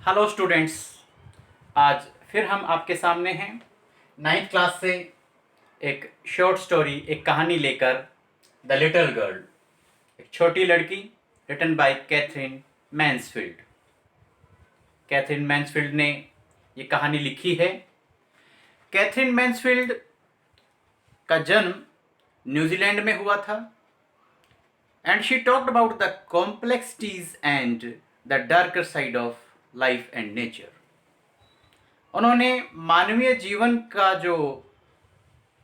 Hello students, आज फिर हम आपके सामने हैं 9th क्लास से एक शॉर्ट स्टोरी, एक कहानी लेकर। द लिटिल गर्ल, एक छोटी लड़की, written by Katherine Mansfield. Katherine Mansfield ने ये कहानी लिखी है। कैथरीन मैन्सफील्ड का जन्म न्यूजीलैंड में हुआ था and she talked about the complexities and the darker side of life and nature. उन्होंने मानवीय जीवन का जो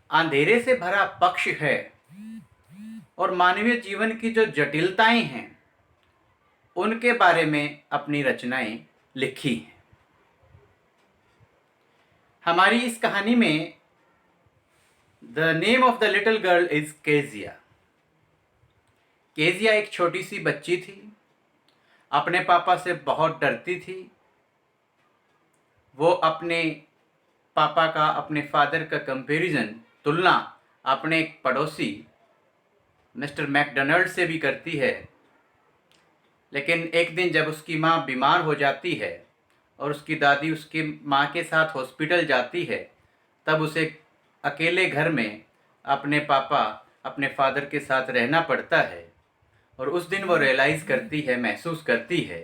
अंधेरे से भरा पक्ष है और मानवीय जीवन की जो जटिलताएं हैं उनके बारे में अपनी रचनाएं लिखी हैं। हमारी इस कहानी में the name of the little girl is Kezia. Kezia एक छोटी सी बच्ची थी, अपने पापा से बहुत डरती थी। वो अपने पापा का, अपने फादर का कंपैरिजन, तुलना अपने एक पड़ोसी मिस्टर मैकडोनाल्ड से भी करती है। लेकिन एक दिन जब उसकी माँ बीमार हो जाती है और उसकी दादी उसकी माँ के साथ हॉस्पिटल जाती है, तब उसे अकेले घर में अपने पापा, अपने फादर के साथ रहना पड़ता है। और उस दिन वो रियलाइज़ करती है, महसूस करती है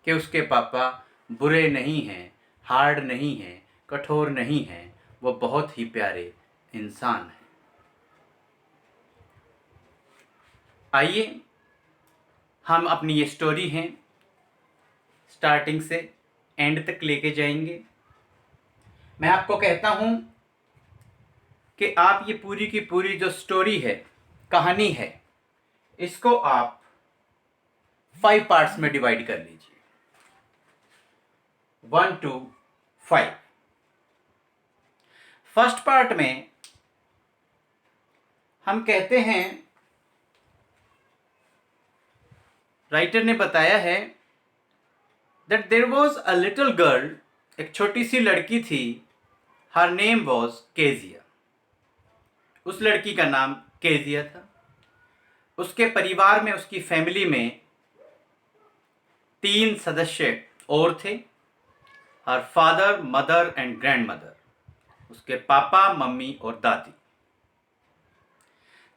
कि उसके पापा बुरे नहीं हैं, हार्ड नहीं हैं, कठोर नहीं हैं, वो बहुत ही प्यारे इंसान हैं। आइए हम अपनी ये स्टोरी हैं स्टार्टिंग से एंड तक लेके जाएंगे। मैं आपको कहता हूँ कि आप ये पूरी की पूरी जो स्टोरी है, कहानी है, इसको आप 5 पार्ट्स में डिवाइड कर लीजिए, 1 to 5। फर्स्ट पार्ट में हम कहते हैं, राइटर ने बताया है that there was a little girl, एक छोटी सी लड़की थी। हर नेम वॉज केजिया, उस लड़की का नाम केजिया था। उसके परिवार में, उसकी फैमिली में 3 सदस्य और थे, her father, mother and grand mother, उसके पापा, मम्मी और दादी।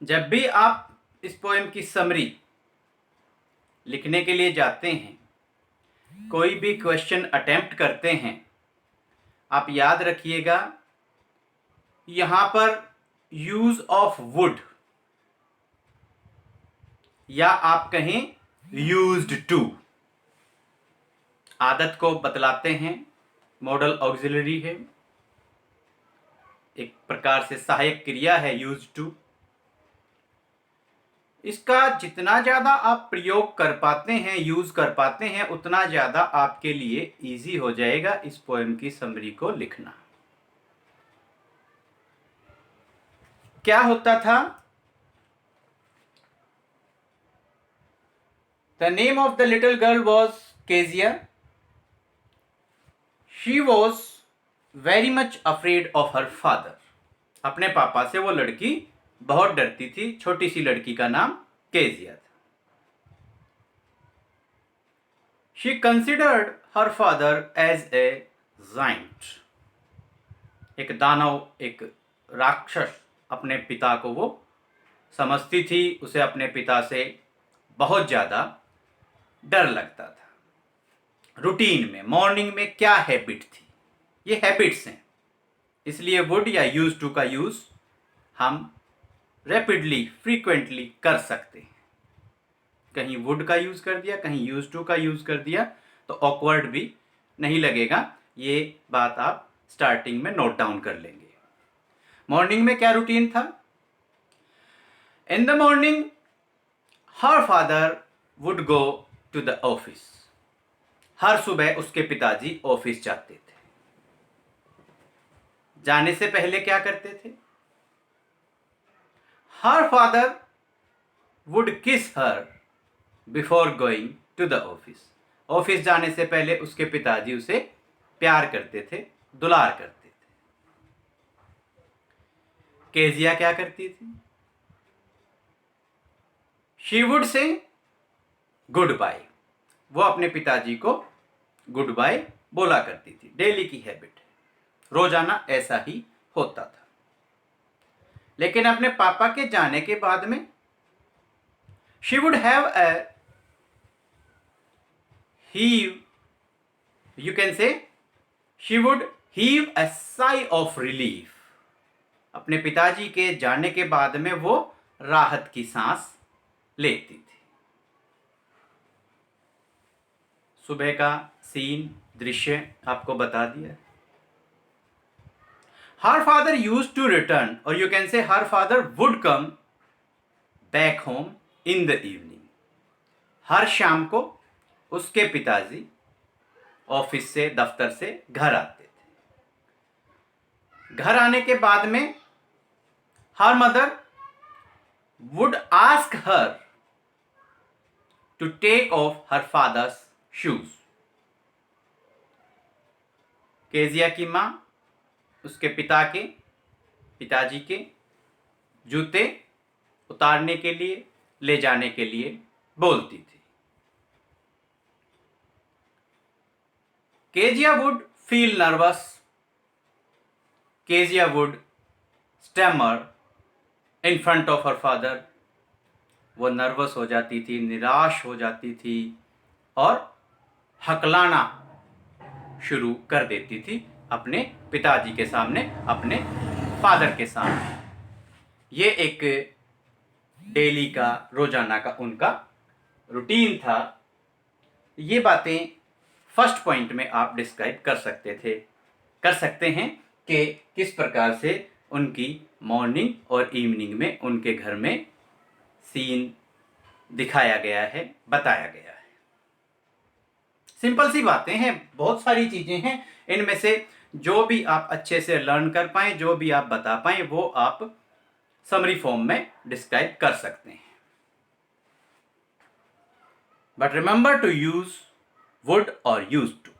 जब भी आप इस पोएम की समरी लिखने के लिए जाते हैं, कोई भी क्वेश्चन अटेम्प्ट करते हैं, आप याद रखिएगा यहाँ पर यूज ऑफ वुड, या आप कहें यूज्ड टू, आदत को बतलाते हैं। मॉडल ऑक्सिलरी है, एक प्रकार से सहायक क्रिया है यूज्ड टू। इसका जितना ज़्यादा आप प्रयोग कर पाते हैं, यूज़ कर पाते हैं, उतना ज़्यादा आपके लिए इजी हो जाएगा इस पोएम की समरी को लिखना। क्या होता था? The name of the little girl was Kezia. She was very much afraid of her father. अपने पापा से वो लड़की बहुत डरती थी। छोटी सी लड़की का नाम केजिया था। She considered her father as a giant, एक दानव, एक राक्षस अपने पिता को वो समझती थी। उसे अपने पिता से बहुत ज़्यादा डर लगता था। रूटीन में, मॉर्निंग में क्या हैबिट थी, ये हैबिट्स हैं, इसलिए वुड या यूज टू का यूज़ हम रैपिडली, फ्रीक्वेंटली कर सकते हैं। कहीं वुड का यूज़ कर दिया, कहीं यूज टू का यूज़ कर दिया तो ऑकवर्ड भी नहीं लगेगा। ये बात आप स्टार्टिंग में नोट डाउन कर लेंगे। मॉर्निंग में क्या रूटीन था? In the morning her father would go to the office. हर सुबह उसके पिताजी ऑफिस जाते थे। जाने से पहले क्या करते थे? हर father would kiss her before going to the office. Office जाने से पहले उसके पिताजी उसे प्यार करते थे, दुलार करते थे। केजिया क्या करती थी? She would say good bye. वो अपने पिताजी को गुड बाय बोला करती थी। डेली की हैबिट है, रोजाना ऐसा ही होता था। लेकिन अपने पापा के जाने के बाद में she would have a heave, you can say she would heave a sigh of relief। अपने पिताजी के जाने के बाद में वो राहत की सांस लेती थी। सुबह का सीन, दृश्य आपको बता दिया। Her father used to return, or you can say her father would come back home in the evening. हर शाम को उसके पिताजी ऑफिस से, दफ्तर से घर आते थे। घर आने के बाद में her mother would ask her to take off her father's shoes. Kezia की मां उसके पिताजी के जूते उतारने के लिए, ले जाने के लिए बोलती थी। Kezia would feel nervous, Kezia would stammer in front of her father. वो नर्वस हो जाती थी, निराश हो जाती थी और हकलाना शुरू कर देती थी अपने पिताजी के सामने, अपने फादर के सामने। ये एक डेली का, रोजाना का उनका रूटीन था। ये बातें फर्स्ट पॉइंट में आप डिस्क्राइब कर सकते हैं कि किस प्रकार से उनकी मॉर्निंग और इवनिंग में उनके घर में सीन दिखाया गया है, बताया गया है। सिंपल सी बातें हैं, बहुत सारी चीजें हैं। इनमें से जो भी आप अच्छे से लर्न कर पाएं, जो भी आप बता पाएं, वो आप समरी फॉर्म में डिस्क्राइब कर सकते हैं। But remember to use would और यूज टू।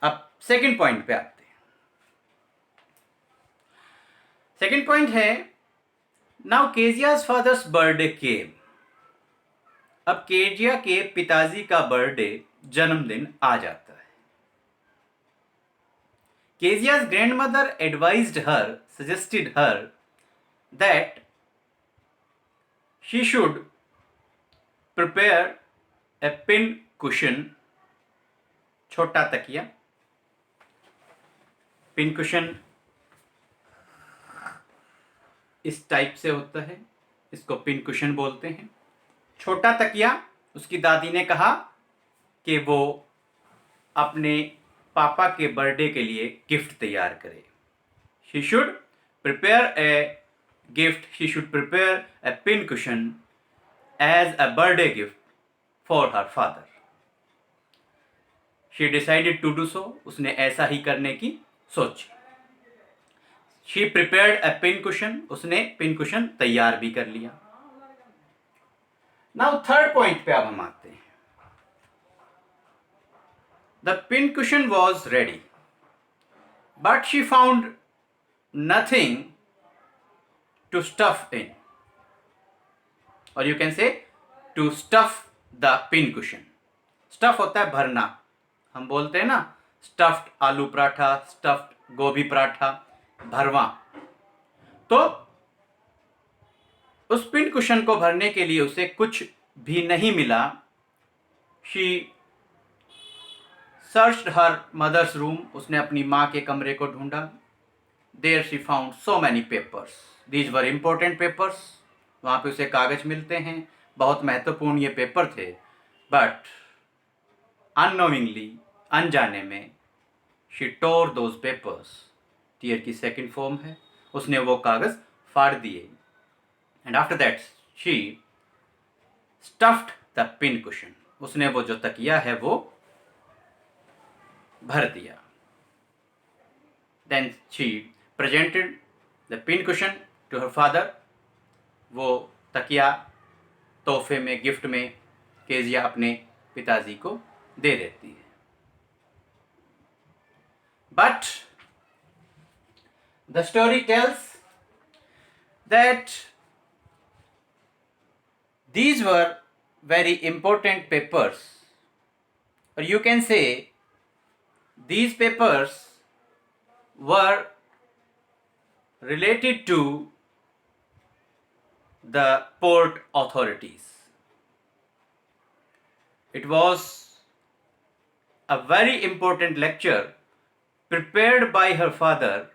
अब सेकंड पॉइंट पे आते हैं। सेकंड पॉइंट है, now Kezia's father's birthday came. अब केजिया के पिताजी का बर्थडे, जन्मदिन आ जाता है। Keziah's grandmother advised her, suggested her that she should prepare a pin cushion. छोटा तकिया, पिन कुशन इस टाइप से होता है, इसको पिन कुशन बोलते हैं। छोटा तकिया उसकी दादी ने कहा कि वो अपने पापा के बर्थडे के लिए गिफ्ट तैयार करे। She should prepare a gift, she should prepare a pin cushion as a birthday gift for her father. She decided to do so, उसने ऐसा ही करने की सोची। She prepared a pin cushion, उसने पिन कुशन तैयार भी कर लिया। नाउ थर्ड पॉइंट पे अब हम आते हैं। The pin cushion was ready, but she found nothing to stuff in, or you can say to stuff the pin cushion. Stuff होता है भरना, हम बोलते हैं ना स्टफ्ड आलू पराठा, स्टफ्ड गोभी पराठा, भरवा। तो उस पिन कुशन को भरने के लिए उसे कुछ भी नहीं मिला। She searched her mother's room, उसने अपनी माँ के कमरे को ढूंढा। There she found so many papers, these were important papers. वहाँ पे उसे कागज मिलते हैं, बहुत महत्वपूर्ण ये पेपर थे। बट अननोइंगली, अनजाने में, she tore those papers, tear की सेकंड फॉर्म है, उसने वो कागज फाड़ दिए। And after that she stuffed the pin cushion, उसने वो जो तकिया है वो भर दिया। Then she presented the pin cushion to her father. वो तकिया तोहफे में, गिफ्ट में केजिया अपने पिताजी को दे देती है। But the story tells that these were very important papers, or you can say These papers were related to the port authorities. It was a very important lecture prepared by her father,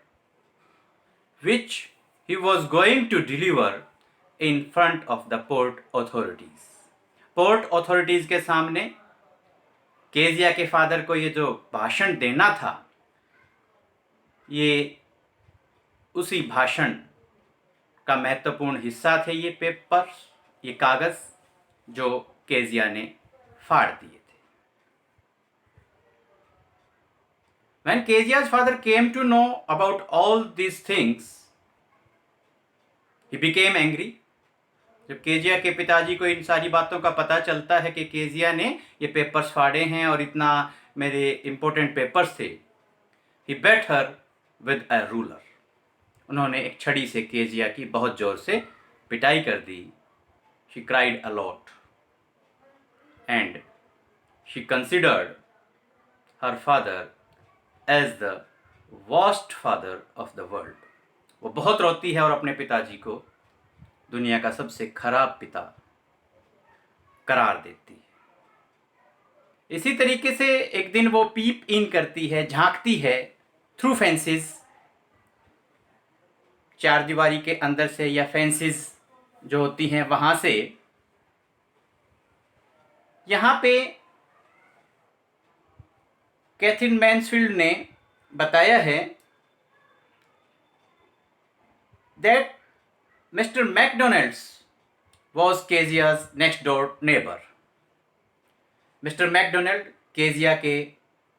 which he was going to deliver in front of the port authorities. Port authorities के सामने Kezia के father को ये जो भाषण देना था, ये उसी भाषण का महत्वपूर्ण हिस्सा थे ये पेपर्स, ये कागज़ जो केजिया ने फाड़ दिए थे. When Kezia's father came to know about all these things, he became angry. जब केजिया के पिताजी को इन सारी बातों का पता चलता है कि केजिया ने ये पेपर्स फाड़े हैं और इतना मेरे इम्पोर्टेंट पेपर्स थे, he beat her with a ruler. उन्होंने एक छड़ी से केजिया की बहुत ज़ोर से पिटाई कर दी. She cried a lot and she considered her father as the worst father of the world. वो बहुत रोती है और अपने पिताजी को दुनिया का सबसे खराब पिता करार देती है. इसी तरीके से एक दिन वो पीप इन करती है, झांकती है थ्रू फेंसेस, चार दीवारी के अंदर से या फेंसेस जो होती हैं वहाँ से. यहाँ पे कैथरीन मैन्सफील्ड ने बताया है that Mr. McDonald's was Kezia's next door neighbor. Mr. McDonald Kezia के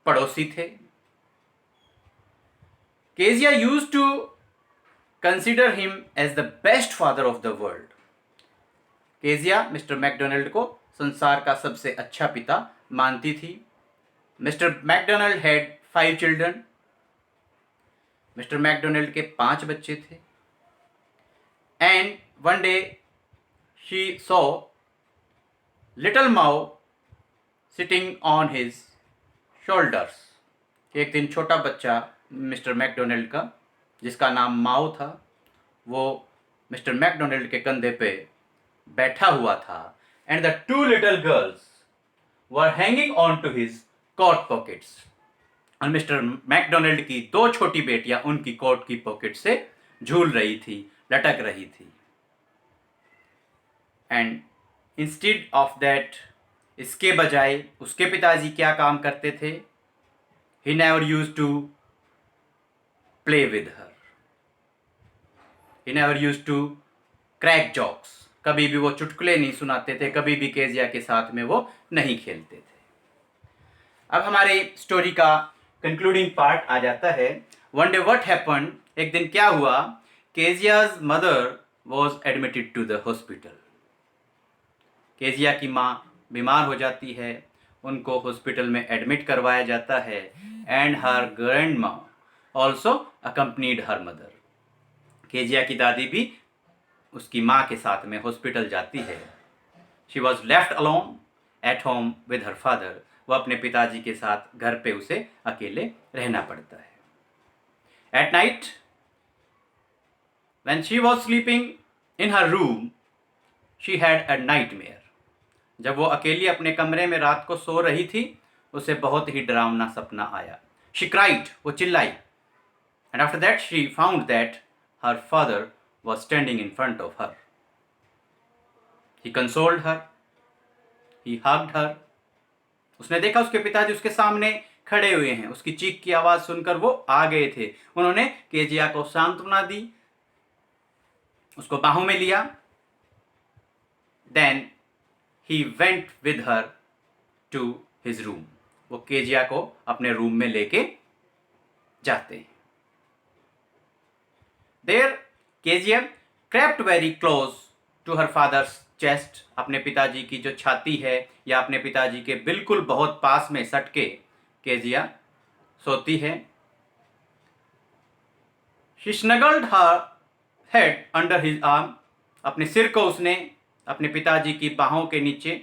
पड़ोसी थे. Kezia used to consider him as the best father of the world. Kezia mister McDonald को संसार का सबसे अच्छा पिता मानती थी. Mister McDonald had 5 children. Mister McDonald के 5 बच्चे थे. And one day she saw little Mao sitting on his shoulders. एक दिन छोटा बच्चा मिस्टर मैकडोनल्ड का, जिसका नाम माओ था, वो मिस्टर मैकडोनल्ड के कंधे पे बैठा हुआ था. And the 2 little girls were hanging on to his coat pockets. और मिस्टर मैकडोनल्ड की 2 छोटी बेटियां उनकी कोट की पॉकेट से झूल रही थी, लटक रही थी. एंड इंस्टेड ऑफ दैट, इसके बजाय उसके पिताजी क्या काम करते थे? He never used to play with her, he never used to crack jokes. कभी भी वो चुटकुले नहीं सुनाते थे, कभी भी केजिया के साथ में वो नहीं खेलते थे. अब हमारे स्टोरी का कंक्लूडिंग पार्ट आ जाता है. वन डे व्हाट हैपेंड, एक दिन क्या हुआ? केजिया's mother was admitted to the hospital. Kezia की माँ बीमार हो जाती है, उनको हॉस्पिटल में एडमिट करवाया जाता है. And her grandma also accompanied her mother. Kezia की दादी भी उसकी माँ के साथ में हॉस्पिटल जाती है. She was left alone at home with her father. वो अपने पिताजी के साथ घर पे उसे अकेले रहना पड़ता है. At night when she was sleeping in her room, she had a nightmare. जब वो अकेली अपने कमरे में रात को सो रही थी, उसे बहुत ही डरावना सपना आया. She cried, वो चिल्लाई. And after that she found that her father was standing in front of her. He consoled her. He hugged her. उसने देखा उसके पिताजी उसके सामने खड़े हुए हैं. उसकी चीख की आवाज़ सुनकर वो आ गए थे. उन्होंने केजिया को सांत्वना दी, उसको बाहों में लिया. Then he went with her to his room. वो केजिया को अपने रूम में लेके जाते हैं. There Kezia crept very close to her father's chest. अपने पिताजी की जो छाती है या अपने पिताजी के बिल्कुल बहुत पास में सटके केजिया सोती है. She snuggled her head under his arm. अपने सिर को उसने अपने पिताजी की बाहों के नीचे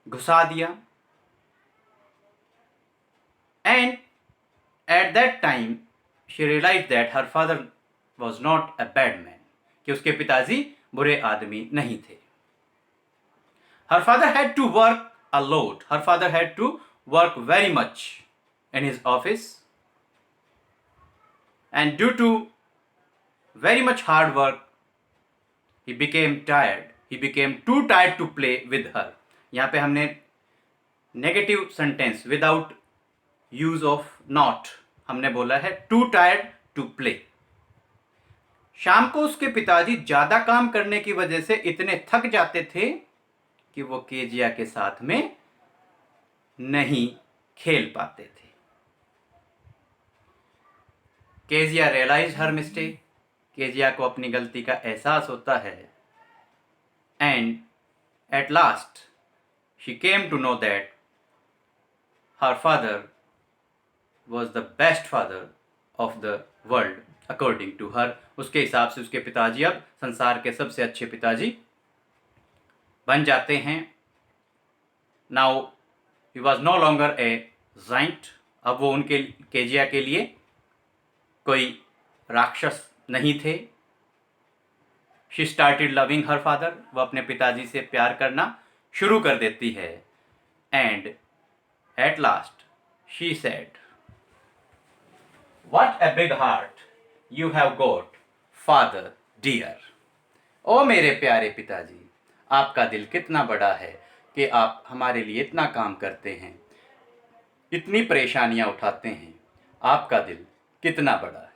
घुसा दिया. And at that time she realized that her father was not a bad man, कि उसके पिताजी बुरे आदमी नहीं थे. Her father had to work a lot. Her father had to work very much in his office, and due to very much hard work he became tired. He became too tired to play with her. यहाँ पे हमने negative sentence without use of not हमने बोला है to tired to play. शाम को उसके पिताजी ज्यादा काम करने की वजह से इतने थक जाते थे कि वो केजिया के साथ में नहीं खेल पाते थे. Kezia realise her mistake. Kezia को अपनी गलती का एहसास होता है. And at last she came to know that her father was the best father of the world according to her. उसके हिसाब से उसके पिताजी अब संसार के सबसे अच्छे पिताजी बन जाते हैं. Now he was no longer a giant. अब वो उनके केजिया के लिए कोई राक्षस नहीं थे. She started loving her father. वो अपने पिताजी से प्यार करना शुरू कर देती है. And at last she said, "What a big heart you have got, father dear." ओ मेरे प्यारे पिताजी, आपका दिल कितना बड़ा है कि आप हमारे लिए इतना काम करते हैं, इतनी परेशानियां उठाते हैं. आपका दिल कितना बड़ा है.